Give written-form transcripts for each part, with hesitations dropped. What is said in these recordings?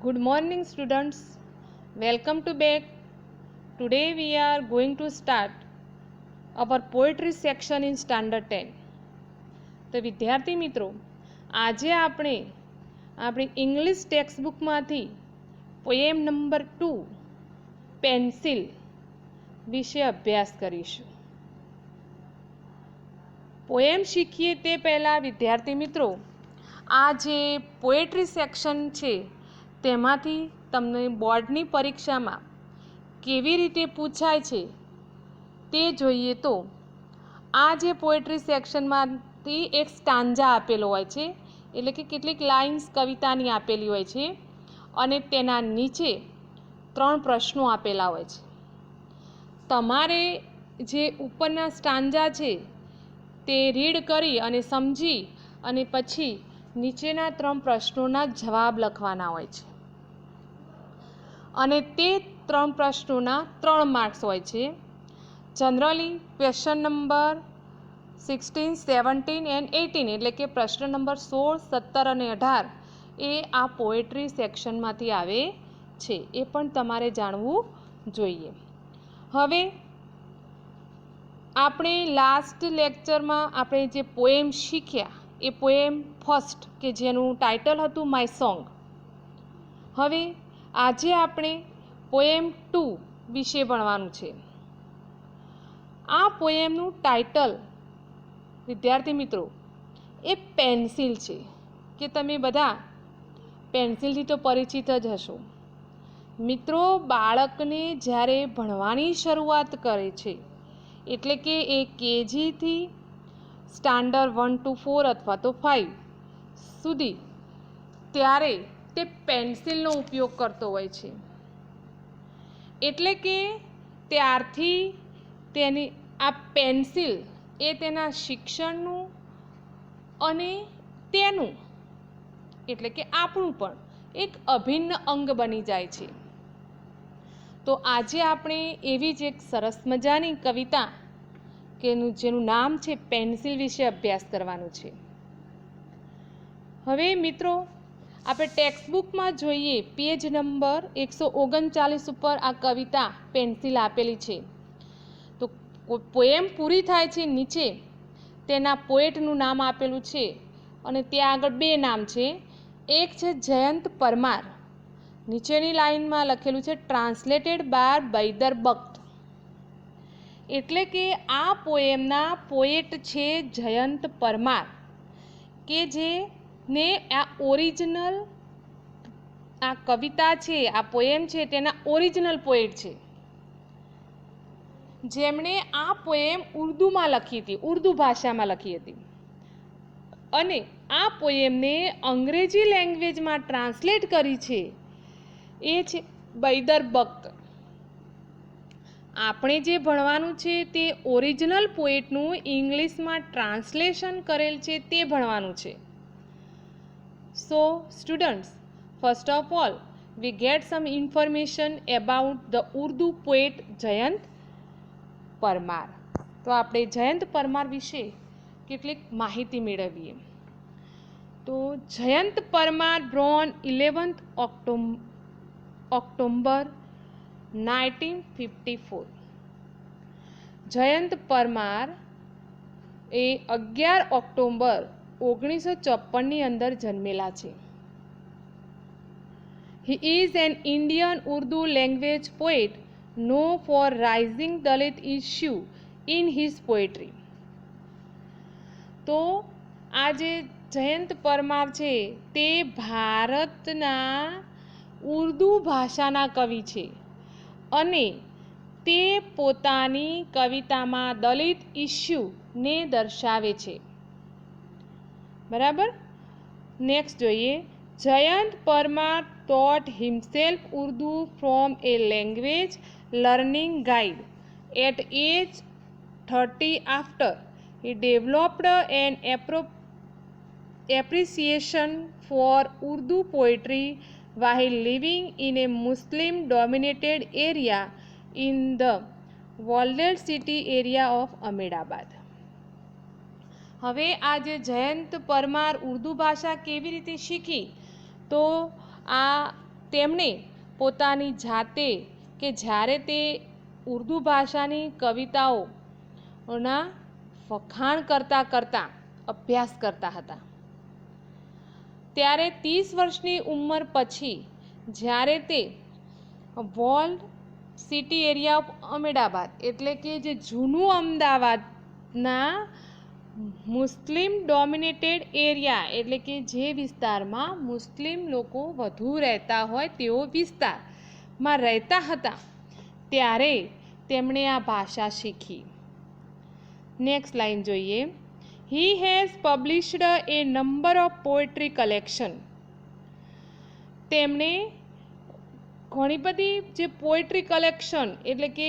Good morning, students. Welcome to back. Today we are going to start our poetry section in standard 10. તો વિદ્યાર્થી મિત્રો, આજે આપણે આપણી ઇંગ્લિશ ટેક્સ્ટ બુકમાંથી પોએમ નંબર 2 પેન્સિલ વિશે અભ્યાસ કરીશું. પોએમ શીખીએ તે પહેલાં વિદ્યાર્થી મિત્રો, આ જે પોએટ્રી સેક્શન છે તેમાંથી તમને બોર્ડની પરીક્ષામાં કેવી રીતે પૂછાય છે તે જોઈએ. તો આ જે પોએટ્રી સેક્શનમાંથી એક સ્ટાન્જા આપેલો હોય છે, એટલે કે કેટલીક લાઇન્સ કવિતાની આપેલી હોય છે અને તેના નીચે 3 પ્રશ્નો આપેલા હોય છે. તમારે જે ઉપરના સ્ટાન્જા છે તે રીડ કરી અને સમજી અને પછી નીચેના 3 પ્રશ્નોના જવાબ લખવાના હોય છે અને તે 3 પ્રશ્નોના 3 માર્ક્સ હોય છે. જનરલી ક્વેશ્ચન નંબર 16, 17 એન્ડ 18 એટલે કે પ્રશ્ન નંબર 16, 17 અને 18 એ આ પોએટ્રી સેક્શનમાંથી આવે છે. એ પણ તમારે જાણવું જોઈએ. હવે આપણે લાસ્ટ લેક્ચરમાં આપણે જે પોએમ શીખ્યા એ પોએમ ફર્સ્ટ કે જેનું ટાઇટલ હતું માય સોંગ. હવે આજે આપણે પોએમ 2 વિશે ભણવાનું છે. આ પોએમનું ટાઇટલ વિદ્યાર્થી મિત્રો એ પેન્સિલ છે, કે તમે બધા પેન્સિલથી તો પરિચિત જ હશો. મિત્રો, બાળકને જ્યારે ભણવાની શરૂઆત કરે છે એટલે કે એ કેજીથી સ્ટાન્ડર્ડ 1 to 4 અથવા તો 5 સુધી, ત્યારે તે પેન્સિલનો ઉપયોગ કરતો હોય છે. એટલે કે ત્યારથી તેની આ પેન્સિલ એ તેના શિક્ષણનું અને તેનું એટલે કે આપણું પણ એક અભિન્ન અંગ બની જાય છે. તો આજે આપણે એવી જ એક સરસ મજાની કવિતા કે જેનું નામ છે પેન્સિલ વિશે અભ્યાસ કરવાનો છે. હવે મિત્રો, આપણે ટેક્સ્ટ બુકમાં જોઈએ પેજ નંબર 139 ઉપર આ કવિતા પેન્સિલ આપેલી છે. તો પોએમ પૂરી થાય છે, નીચે તેના પોએટનું નામ આપેલું છે અને ત્યાં આગળ 2 નામ છે. એક છે જયંત પરમાર, નીચેની લાઇનમાં લખેલું છે ટ્રાન્સલેટેડ બાય બૈદર બખ્ત. એટલે કે આ પોએમના પોએટ છે જયંત પરમાર, કે જેને આ ઓરિજિનલ આ કવિતા છે, આ પોએમ છે તેના ઓરિજિનલ પોએટ છે, જેમણે આ પોએમ ઉર્દૂમાં લખી હતી, ઉર્દૂ ભાષામાં લખી હતી અને આ પોએમને અંગ્રેજી લેંગ્વેજમાં ટ્રાન્સલેટ કરી છે એ છે બૈદર બખ્ત. આપણે જે ભણવાનું છે તે ઓરિજિનલ પોએટનું ઇંગ્લિશમાં ટ્રાન્સલેશન કરેલ છે તે ભણવાનું છે. So students, first of all we get some information about the Urdu poet Jayant Parmar. તો આપણે જયંત પરમાર વિશે કેટલીક માહિતી મેળવીએ. તો Jayant Parmar born 11th October 1954. Jayant Parmar એ 11 ઓક્ટોબર 1954ની અંદર જન્મેલા છે. He is an Indian Urdu language poet known for raising Dalit issue in his poetry. તો આ જે જયંત પરમાર છે તે ભારતના ઉર્દૂ ભાષાના કવિ છે અને તે પોતાની કવિતામાં દલિત ઇસ્યુને દર્શાવે છે. બરાબર. નેક્સ્ટ જોઈએ. Jayant Parmar taught himself Urdu from a language learning guide at age 30 after he developed an appreciation for Urdu poetry while living in a Muslim dominated area in the walled city area of Ahmedabad. હવે આ જે જયંત પરમાર ઉર્દૂ ભાષા કેવી રીતે શીખી, તો આ તેમણે પોતાની જાતે કે જ્યારે તે ઉર્દૂ ભાષાની કવિતાઓના વખાણ કરતાં કરતાં અભ્યાસ કરતા હતા, ત્યારે 30 વર્ષની ઉંમર પછી જ્યારે તે વોલ્ડ સિટી એરિયા ઓફ અહેમદાબાદ એટલે કે જે જૂનું અમદાવાદના મુસ્લિમ ડોમિનેટેડ એરિયા એટલે કે જે વિસ્તારમાં મુસ્લિમ લોકો વધુ રહેતા હોય તેવો વિસ્તારમાં રહેતા હતા, ત્યારે તેમણે આ ભાષા શીખી. નેક્સ્ટ લાઈન જોઈએ. He has published A number of poetry collection. તેમણે ઘણી બધી જે પોએટ્રી કલેક્શન એટલે કે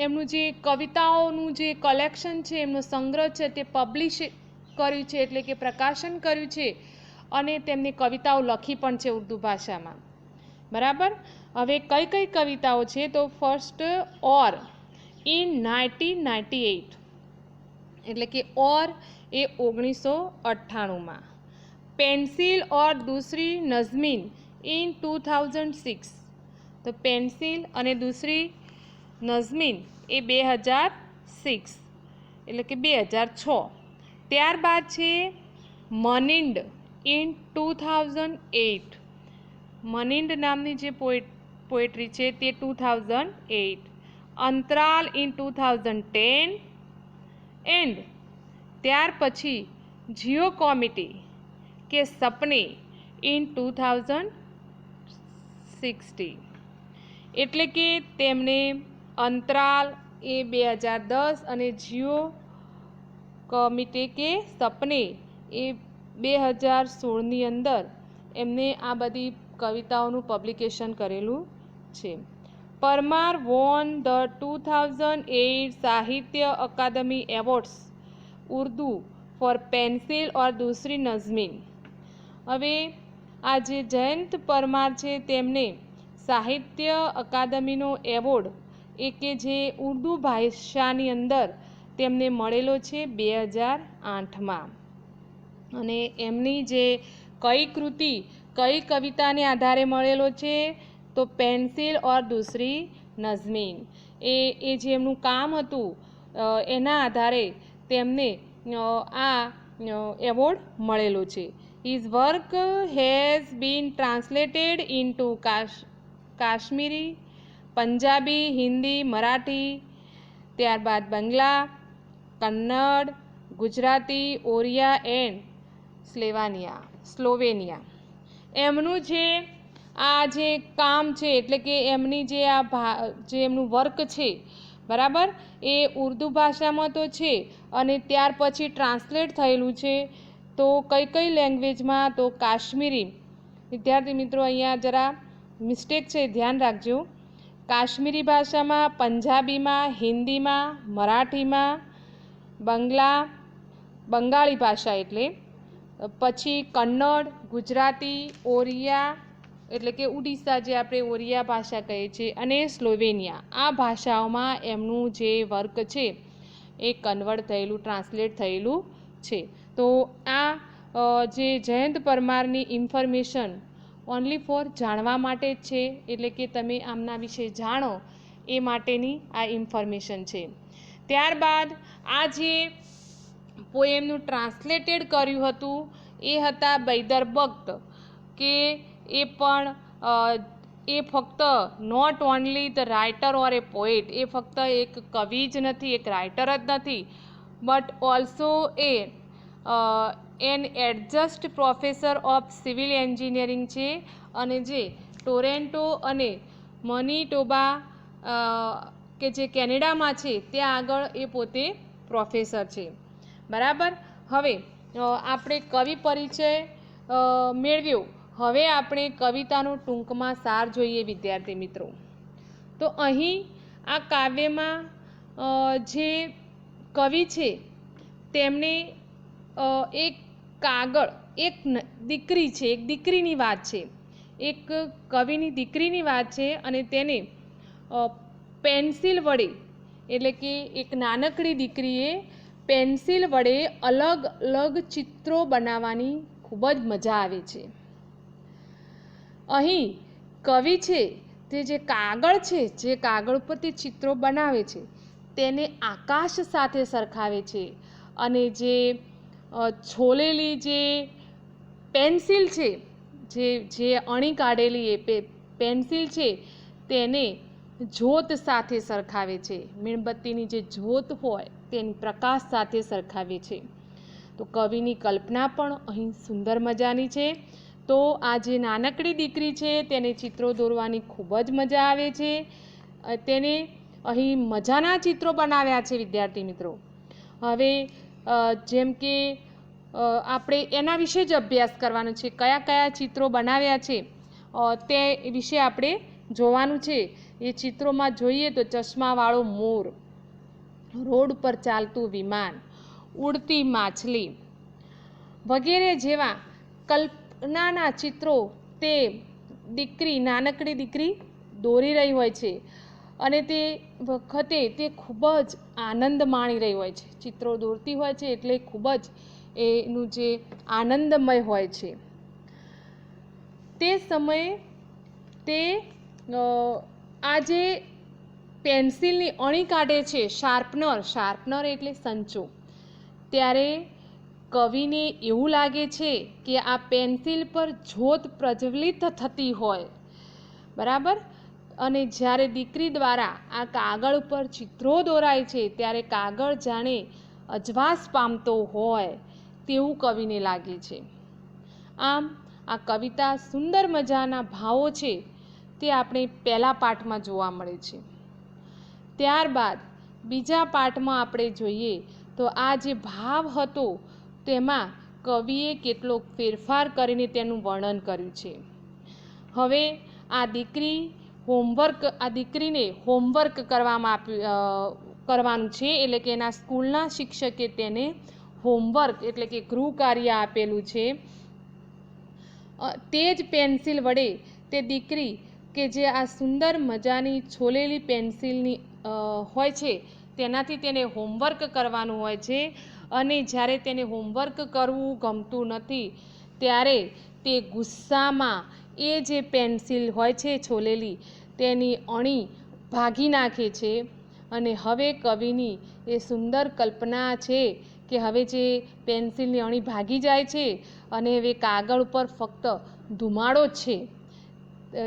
એમનું જે કવિતાઓનું જે કલેક્શન છે, એમનો સંગ્રહ છે, તે પબ્લિશ કર્યું છે એટલે કે પ્રકાશન કર્યું છે, અને તેમની કવિતાઓ લખી પણ છે ઉર્દૂ ભાષામાં. બરાબર. હવે કઈ કઈ કવિતાઓ છે? તો ફર્સ્ટ ઓર ઇન 1998 એટલે કે ઓર એ 1998માં. Pencil or દૂસરી નઝમીન in 2006. તો પેન્સિલ અને દૂસરી નઝમીન એ 2006 એટલે કે 2006. ત્યારબાદ છે મનિન્ડ ઇન 2008. મનિન્ડ નામની જે પોએટ્રી છે તે 2008. અંતરાલ ઇન 2010 એન્ડ ત્યાર પછી જીઓ કોમિટી કે સપને ઇન 2016. એટલે કે તેમણે અંતરાલ એ 2010 અને જીઓ કોમિટે કે સપને એ 2016ની અંદર એમને આ બધી કવિતાઓનું પબ્લિકેશન કરેલું છે. Parmar won the 2008 Sahitya Akademi awards Urdu four pencil ઓર દૂસરી નઝમીન. હવે આ જે જયંત પરમાર છે તેમને સાહિત્ય અકાદમીનો એવોર્ડ એ કે જે ઉર્દૂ ભાષાની અંદર તેમને મળેલો છે 2008માં. અને એમની જે કઈ કૃતિ કઈ કવિતાને આધારે મળેલો છે? તો પેન્સિલ ઓર દૂસરી નઝમીન. એ જે એમનું કામ હતું એના આધારે તેમને આ એવોર્ડ મળેલો છે. His work has been translated into Kashmiri, Punjabi, Hindi, Marathi, ત્યારબાદ બંગલા, કન્નડ, ગુજરાતી, ઓરિયા એન્ડ સ્લોવેનિયા. એમનું જે કામ છે એટલે કે એમની જે એમનું વર્ક છે, બરાબર, એ ઉર્દૂ ભાષામાં તો છે અને ત્યાર પછી ટ્રાન્સલેટ થયેલું છે. તો કઈ લેંગ્વેજમાં? તો કાશ્મીરી. વિદ્યાર્થી મિત્રો અહીંયા જરા મિસ્ટેક છે, ધ્યાન રાખજો. કાશ્મીરી ભાષામાં, પંજાબીમાં, હિન્દીમાં, મરાઠીમાં, બંગાળી ભાષા એટલે પછી કન્નડ, ગુજરાતી, ઓરિયા એટલે કે ઉડીસા જે આપણે ઓરિયા ભાષા કહીએ છીએ, અને સ્લોવેનિયા. આ ભાષાઓમાં એમનું જે વર્ક છે એ કન્વર્ટ થયેલું, ટ્રાન્સલેટ થયેલું છે. તો આ જે જયંત પરમારની ઇન્ફોર્મેશન ઓનલી ફોર જાણવા માટે જ છે, એટલે કે તમે આમના વિશે જાણો એ માટેની આ ઇન્ફોર્મેશન છે. ત્યારબાદ આ જે પોએમનું ટ્રાન્સલેટેડ કર્યું હતું એ હતા બૈદર બખ્ત, કે એ પણ એ ફક્ત not only the writer or a poet, એ ફક્ત એક કવિ જ નથી, એક રાઇટર જ નથી, but also an adjunct professor of civil engineering છે, અને જે ટોરેન્ટો અને મનીટોબા કે જે કેનેડામાં છે ત્યાં આગળ એ પોતે પ્રોફેસર છે. બરાબર. હવે આપણે કવિ પરિચય મેળવ્યો. હવે આપણે કવિતાનો ટૂંકમાં સાર જોઈએ વિદ્યાર્થી મિત્રો. તો અહીં આ કાવ્યમાં જે કવિ છે તેમને એક કાગળ, એક દીકરી છે, એક દીકરીની વાત છે, એક કવિની દીકરીની વાત છે, અને તેને પેન્સિલ વડે એટલે કે એક નાનકડી દીકરીએ પેન્સિલ વડે અલગ અલગ ચિત્રો બનાવવાની ખૂબ જ મજા આવે છે. અહીં કવિ છે તે જે કાગળ છે, જે કાગળ ઉપર તે ચિત્રો બનાવે છે તેને આકાશ સાથે સરખાવે છે, અને જે છોલેલી જે પેન્સિલ છે, જે અણી કાઢેલી એ પેન્સિલ છે તેને જ્યોત સાથે સરખાવે છે, મીણબત્તીની જે જ્યોત હોય તેની પ્રકાશ સાથે સરખાવે છે. તો કવિની કલ્પના પણ અહીં સુંદર મજાની છે. તો આ જે નાનકડી દીકરી છે તેને ચિત્રો દોરવાની ખૂબ જ મજા આવે છે. તેને અહીં મજાના ચિત્રો બનાવ્યા છે વિદ્યાર્થી મિત્રો. હવે જેમ કે આપણે એના વિશે જ અભ્યાસ કરવાનો છે, કયા કયા ચિત્રો બનાવ્યા છે તે વિશે આપણે જોવાનું છે. એ ચિત્રોમાં જોઈએ તો ચશ્માવાળો મોર, રોડ પર ચાલતું વિમાન, ઉડતી માછલી વગેરે જેવા કલ્પનાના ચિત્રો તે દીકરી, નાનકડી દીકરી દોરી રહી હોય છે, અને તે વખતે તે ખૂબ જ આનંદ માણી રહી હોય છે. ચિત્રો દોરતી હોય છે એટલે ખૂબ જ એનું જે આનંદમય હોય છે. તે સમયે તે આ જે પેન્સિલની અણી કાઢે છે, શાર્પનર એટલે સંચો, ત્યારે કવિને એવું લાગે છે કે આ પેન્સિલ પર જ્યોત પ્રજ્વલિત થતી હોય, બરાબર. અને જ્યારે દીકરી દ્વારા આ કાગળ ઉપર ચિત્રો દોરાય છે ત્યારે કાગળ જાણે અજવાસ પામતો હોય તેવું કવિને લાગે છે. આમ આ કવિતા સુંદર મજાના ભાવો છે તે આપણે પહેલા પાઠમાં જોવા મળે છે. ત્યારબાદ બીજા પાઠમાં આપણે જોઈએ તો આ જે ભાવ હતો તેમાં કવિએ કેટલો ફેરફાર કરીને તેનું વર્ણન કર્યું છે. હવે આ દીકરીને હોમવર્ક કરવાનું છે, એટલે કે એના સ્કૂલના શિક્ષકે તેને હોમવર્ક એટલે કે ગૃહ કાર્ય આપેલું છે. તે જ પેન્સિલ વડે તે દીકરી કે જે આ સુંદર મજાની છોલેલી પેન્સિલની હોય છે તેનાથી તેને હોમવર્ક કરવાનું હોય છે. અને જ્યારે તેને હોમવર્ક કરવું ગમતું નથી ત્યારે તે ગુસ્સામાં એ જે પેન્સિલ હોય છે છોલેલી તેની અણી ભાગી નાખે છે. અને હવે કવિની એ સુંદર કલ્પના છે કે હવે જે પેન્સિલની અણી ભાગી જાય છે અને હવે કાગળ ઉપર ફક્ત ધુમાડો જ છે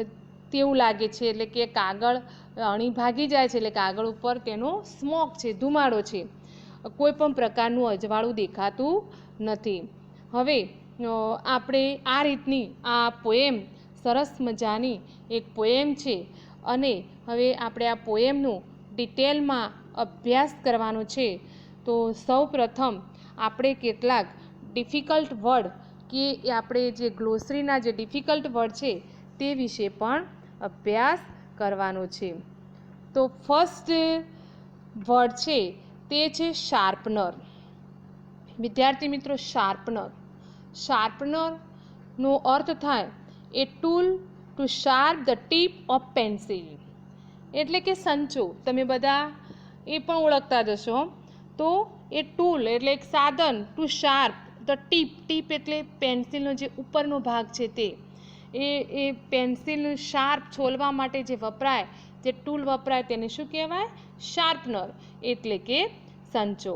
તેવું લાગે છે. એટલે કે કાગળ અણી ભાગી જાય છે એટલે કાગળ ઉપર તેનો સ્મોક છે, ધુમાડો છે, કોઈ પણ પ્રકારનું અજવાળું દેખાતું નથી. હવે આપણે આ રીતની આ પોએમ સરસ મજાની એક પોએમ છે, અને હવે આપણે આ પોએમનું ડિટેલમાં અભ્યાસ કરવાનો છે. તો સૌ પ્રથમ આપણે કેટલાક ડિફિકલ્ટ વર્ડ કે આપણે જે ગ્લોસરીના જે ડિફિકલ્ટ વર્ડ છે તે વિશે પણ અભ્યાસ કરવાનો છે. તો ફર્સ્ટ વર્ડ છે તે છે શાર્પનર. વિદ્યાર્થી મિત્રો, શાર્પનરનો અર્થ થાય a tool to sharp the tip of pencil, એટલે કે સંચો. તમે બધા એ પણ ઓળખતા જશો. તો એ ટૂલ એટલે એક સાધન, ટુ શાર્પ ધ ટીપ એટલે પેન્સિલનો જે ઉપરનો ભાગ છે તે એ પેન્સિલનું શાર્પ છોલવા માટે જે વપરાય, જે ટૂલ વપરાય તેને શું કહેવાય? શાર્પનર, એટલે કે સંચો.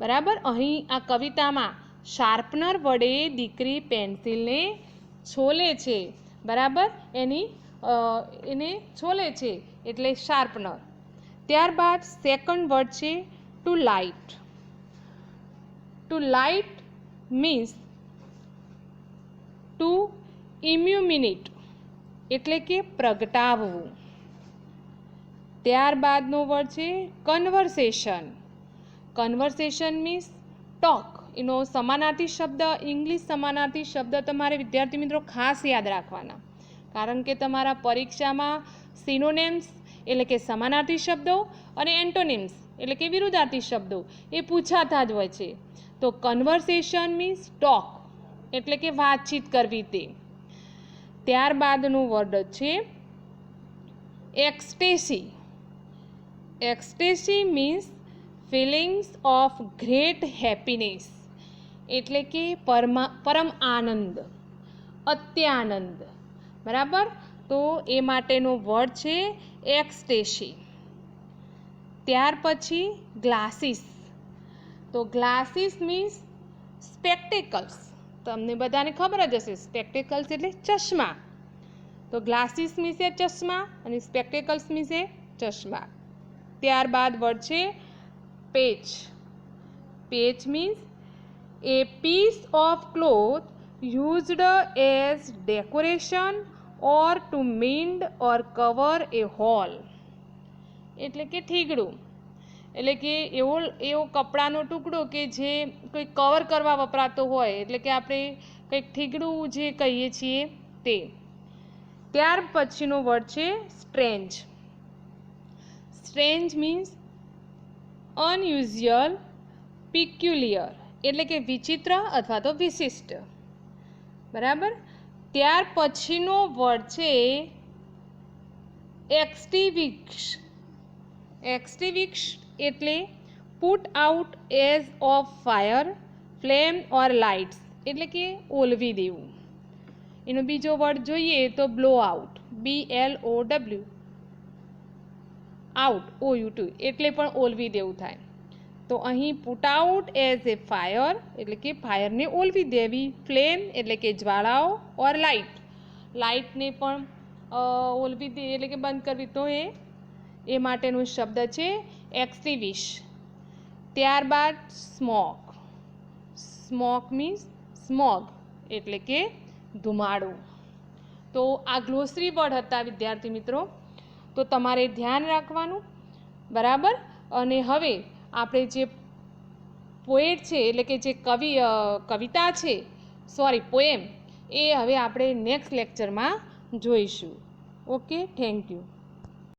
બરાબર. અહીં આ કવિતામાં શાર્પનર વડે દીકરી પેન્સિલને છોલે છે, બરાબર, એને છોલે છે એટલે શાર્પનર. ત્યારબાદ સેકન્ડ વર્ડ છે to light. To light means to illuminate, એટલે કે પ્રગટાવવું. ત્યારબાદનો વર્ડ છે કન્વર્સેશન. Conversation means talk. એનો સમાનાર્થી શબ્દ, ઇંગ્લિશ સમાનાર્થી શબ્દ તમારે વિદ્યાર્થી મિત્રો ખાસ યાદ રાખવાના, કારણ કે તમારા પરીક્ષામાં સિનોનિમ્સ એટલે કે સમાનાર્થી શબ્દો અને એન્ટોનિમ્સ એટલે કે વિરુદ્ધાર્થી શબ્દો એ પૂછાતા જ હોય છે. તો કન્વર્સેશન મીન્સ ટોક એટલે કે વાતચીત કરવી તે. ત્યારબાદનો વર્ડ છે ecstasy. Ecstasy means feelings of great happiness, એટલે કે પરમ આનંદ, અત્યાનંદ, બરાબર. તો એ માટેનો વર્ડ છે એક્સટેસી. ત્યાર પછી ગ્લાસીસ. તો ગ્લાસીસ મીન્સ સ્પેક્ટેકલ્સ. તમને બધાને ખબર જ હશે સ્પેક્ટેકલ્સ એટલે ચશ્મા. તો ગ્લાસીસ મીન્સ એ ચશ્મા અને સ્પેક્ટેકલ્સ મીન્સ એ ચશ્મા. ત્યારબાદ વર્ડ છે patch. Patch means a piece of cloth used as decoration or to mend or cover a hole. એટલે કે થીગડું. એટલે કે એવો કપડાનો ટુકડો કે જે કોઈ કવર કરવા વપરાતો હોય, એટલે કે આપણે કંઈક થીગડું જે કહીએ છીએ તે. ત્યાર પછીનો વર્ડ છે સ્ટ્રેન્જ. સ્ટ્રેન્જ મીન્સ અનયુઝ્યુઅલ, પિક્યુલિયર એટલે કે વિચિત્ર અથવા તો વિશિષ્ટ. બરાબર. ત્યાર પછીનો વર્ડ છે એક્સટિંગ્વિશ. એક્સટિંગ્વિશ એટલે put out as of fire, flame or lights એટલે કે ઓલવી દેવું. એનો બીજો વર્ડ જોઈએ તો blow out. BLOW out OUT એટલે પણ ઓલવી દેવું થાય. તો અહીં put out as a fire એટલે કે ફાયરને ઓલવી દેવી, ફ્લેમ એટલે કે જ્વાળાઓ, ઓર લાઇટને પણ ઓલવી દે એટલે કે બંધ કરવી. તો એ માટેનો શબ્દ છે એક્સટિંગ્વિશ. ત્યારબાદ સ્મોક. સ્મોક મીન્સ સ્મોગ એટલે કે ધુમાડો. તો આ ગ્લોસરી વર્ડ હતા વિદ્યાર્થી મિત્રો. તો તમારે ધ્યાન રાખવાનું. બરાબર. અને હવે આપણે જે પોએટ છે એટલે કે જે કવિતા છે પોએમ, એ હવે આપણે નેક્સ્ટ લેક્ચરમાં જોઈશું. Okay, thank you.